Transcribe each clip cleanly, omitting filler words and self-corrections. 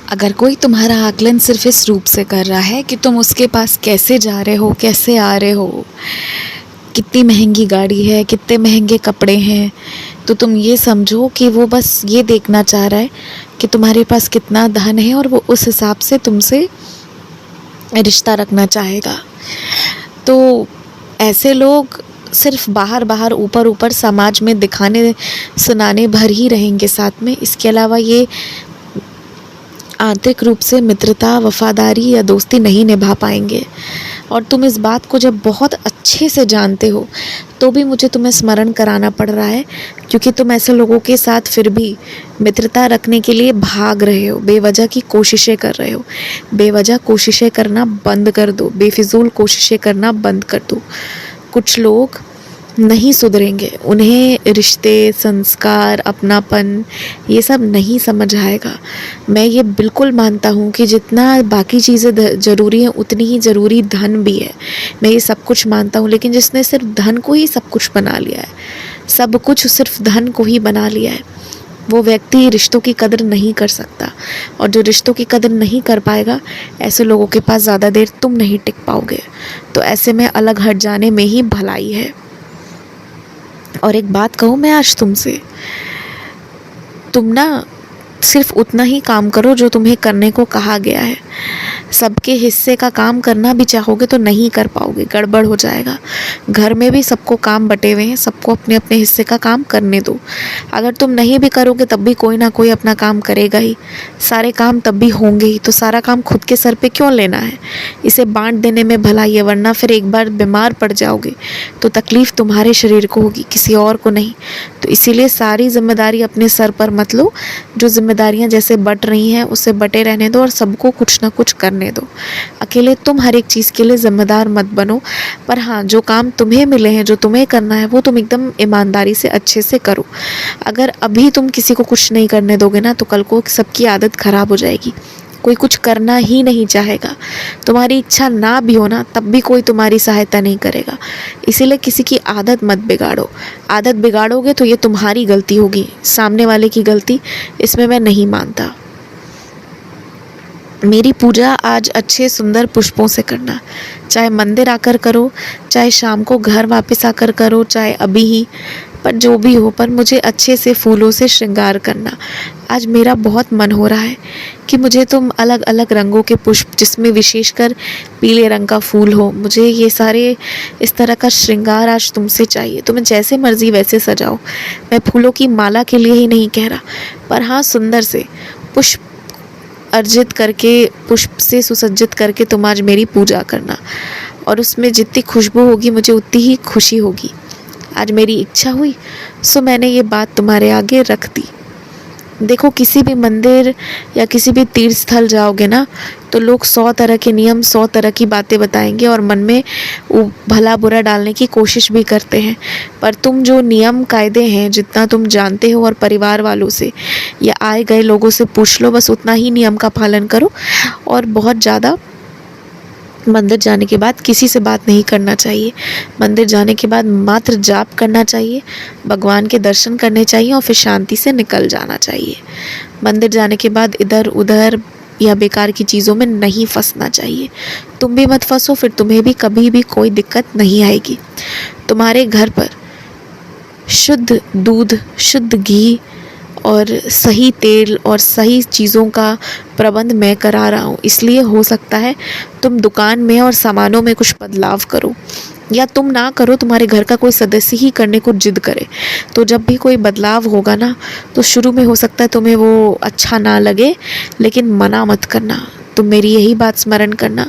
अगर कोई तुम्हारा आकलन सिर्फ इस रूप से कर रहा है कि तुम उसके पास कैसे जा रहे हो, कैसे आ रहे हो, कितनी महंगी गाड़ी है, कितने महंगे कपड़े हैं, तो तुम ये समझो कि वो बस ये देखना चाह रहा है कि तुम्हारे पास कितना धन है और वो उस हिसाब से तुमसे रिश्ता रखना चाहेगा। तो ऐसे लोग सिर्फ बाहर बाहर ऊपर ऊपर समाज में दिखाने सुनाने भर ही रहेंगे साथ में। इसके अलावा ये आंतरिक रूप से मित्रता, वफादारी या दोस्ती नहीं निभा पाएंगे। और तुम इस बात को जब बहुत अच्छे से जानते हो तो भी मुझे तुम्हें स्मरण कराना पड़ रहा है, क्योंकि तुम ऐसे लोगों के साथ फिर भी मित्रता रखने के लिए भाग रहे हो, बेवजह की कोशिशें कर रहे हो। बेवजह कोशिशें करना बंद कर दो, बेफिजूल कोशिशें करना बंद कर दो। कुछ लोग नहीं सुधरेंगे, उन्हें रिश्ते, संस्कार, अपनापन ये सब नहीं समझ आएगा। मैं ये बिल्कुल मानता हूँ कि जितना बाकी चीज़ें ज़रूरी हैं उतनी ही ज़रूरी धन भी है। मैं ये सब कुछ मानता हूँ, लेकिन जिसने सिर्फ धन को ही सब कुछ बना लिया है, सब कुछ सिर्फ धन को ही बना लिया है, वो व्यक्ति रिश्तों की कदर नहीं कर सकता। और जो रिश्तों की कदर नहीं कर पाएगा, ऐसे लोगों के पास ज़्यादा देर तुम नहीं टिक पाओगे। तो ऐसे में अलग हट जाने में ही भलाई है। और एक बात कहूँ मैं आज तुमसे, तुम ना सिर्फ उतना ही काम करो जो तुम्हें करने को कहा गया है। सबके हिस्से का काम करना भी चाहोगे तो नहीं कर पाओगे, गड़बड़ हो जाएगा। घर में भी सबको काम बटे हुए हैं, सबको अपने अपने हिस्से का काम करने दो। अगर तुम नहीं भी करोगे तब भी कोई ना कोई अपना काम करेगा ही, सारे काम तब भी होंगे ही। तो सारा काम खुद के सर पे क्यों लेना है? इसे बांट देने में भलाई है, वरना फिर एक बार बीमार पड़ जाओगे तो तकलीफ़ तुम्हारे शरीर को होगी, किसी और को नहीं। तो इसीलिए सारी जिम्मेदारी अपने सर पर मत लो। जो जिम्मेदारियां जैसे बट रही हैं उसे बटे रहने दो और सबको कुछ ना कुछ करने दो। अकेले तुम हर एक चीज़ के लिए जिम्मेदार मत बनो। पर हाँ, जो काम तुम्हें मिले हैं, जो तुम्हें करना है, वो तुम एकदम ईमानदारी से अच्छे से करो। अगर अभी तुम किसी को कुछ नहीं करने दोगे ना, तो कल को सबकी आदत ख़राब हो जाएगी। कोई कुछ करना ही नहीं चाहेगा। तुम्हारी इच्छा ना भी हो ना, तब भी कोई तुम्हारी सहायता नहीं करेगा। इसीलिए किसी की आदत मत बिगाड़ो। आदत बिगाड़ोगे तो ये तुम्हारी गलती होगी, सामने वाले की गलती इसमें मैं नहीं मानता। मेरी पूजा आज अच्छे सुंदर पुष्पों से करना, चाहे मंदिर आकर करो, चाहे शाम को घर वापस आकर करो, चाहे अभी ही, पर जो भी हो, पर मुझे अच्छे से फूलों से श्रृंगार करना। आज मेरा बहुत मन हो रहा है कि मुझे तुम अलग अलग रंगों के पुष्प, जिसमें विशेषकर पीले रंग का फूल हो, मुझे ये सारे इस तरह का श्रृंगार आज तुमसे चाहिए। तुम्हें जैसे मर्जी वैसे सजाओ। मैं फूलों की माला के लिए ही नहीं कह रहा, पर हाँ, सुंदर से पुष्प अर्जित करके, पुष्प से सुसज्जित करके तुम आज मेरी पूजा करना। और उसमें जितनी खुशबू होगी मुझे उतनी ही खुशी होगी। आज मेरी इच्छा हुई सो मैंने ये बात तुम्हारे आगे रख दी। देखो, किसी भी मंदिर या किसी भी तीर्थ स्थल जाओगे ना, तो लोग 100 तरह के नियम, 100 तरह की बातें बताएंगे और मन में भला बुरा डालने की कोशिश भी करते हैं। पर तुम जो नियम कायदे हैं, जितना तुम जानते हो, और परिवार वालों से या आए गए लोगों से पूछ लो, बस उतना ही नियम का पालन करो। और बहुत ज़्यादा मंदिर जाने के बाद किसी से बात नहीं करना चाहिए। मंदिर जाने के बाद मात्र जाप करना चाहिए, भगवान के दर्शन करने चाहिए और फिर शांति से निकल जाना चाहिए। मंदिर जाने के बाद इधर उधर या बेकार की चीज़ों में नहीं फंसना चाहिए। तुम भी मत फंसो, फिर तुम्हें भी कभी भी कोई दिक्कत नहीं आएगी। तुम्हारे घर पर शुद्ध दूध, शुद्ध घी और सही तेल और सही चीज़ों का प्रबंध मैं करा रहा हूँ। इसलिए हो सकता है तुम दुकान में और सामानों में कुछ बदलाव करो, या तुम ना करो, तुम्हारे घर का कोई सदस्य ही करने को जिद करे। तो जब भी कोई बदलाव होगा ना, तो शुरू में हो सकता है तुम्हें वो अच्छा ना लगे, लेकिन मना मत करना। तुम मेरी यही बात स्मरण करना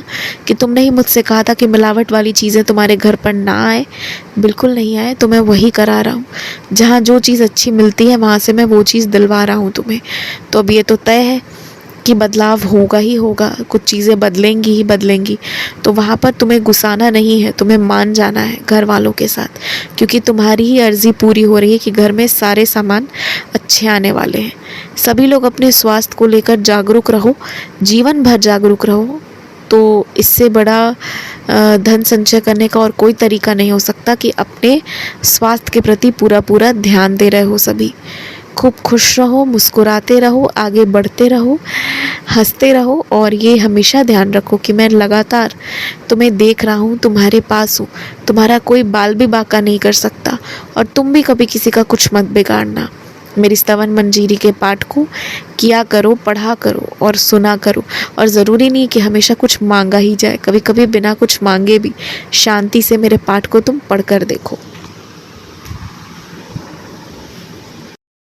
कि तुमने ही मुझसे कहा था कि मिलावट वाली चीज़ें तुम्हारे घर पर ना आए। बिल्कुल नहीं आए, तो मैं वही करा रहा हूँ। जहाँ जो चीज़ अच्छी मिलती है वहाँ से मैं वो चीज़ दिलवा रहा हूँ तुम्हें। तो अब ये तो तय है कि बदलाव होगा ही होगा, कुछ चीज़ें बदलेंगी ही बदलेंगी। तो वहाँ पर तुम्हें गुस्साना नहीं है, तुम्हें मान जाना है घर वालों के साथ, क्योंकि तुम्हारी ही अर्जी पूरी हो रही है कि घर में सारे सामान अच्छे आने वाले हैं। सभी लोग अपने स्वास्थ्य को लेकर जागरूक रहो, जीवन भर जागरूक रहो। तो इससे बड़ा धन संचय करने का और कोई तरीका नहीं हो सकता कि अपने स्वास्थ्य के प्रति पूरा पूरा ध्यान दे रहे हो सभी। खूब खुश रहो, मुस्कुराते रहो, आगे बढ़ते रहो, हंसते रहो और ये हमेशा ध्यान रखो कि मैं लगातार तुम्हें देख रहा हूँ, तुम्हारे पास हूँ। तुम्हारा कोई बाल भी बांका नहीं कर सकता और तुम भी कभी किसी का कुछ मत बिगाड़ना। मेरी स्तवन मंजीरी के पाठ को किया करो, पढ़ा करो और सुना करो। और ज़रूरी नहीं कि हमेशा कुछ मांगा ही जाए, कभी कभी बिना कुछ मांगे भी शांति से मेरे पाठ को तुम पढ़ कर देखो।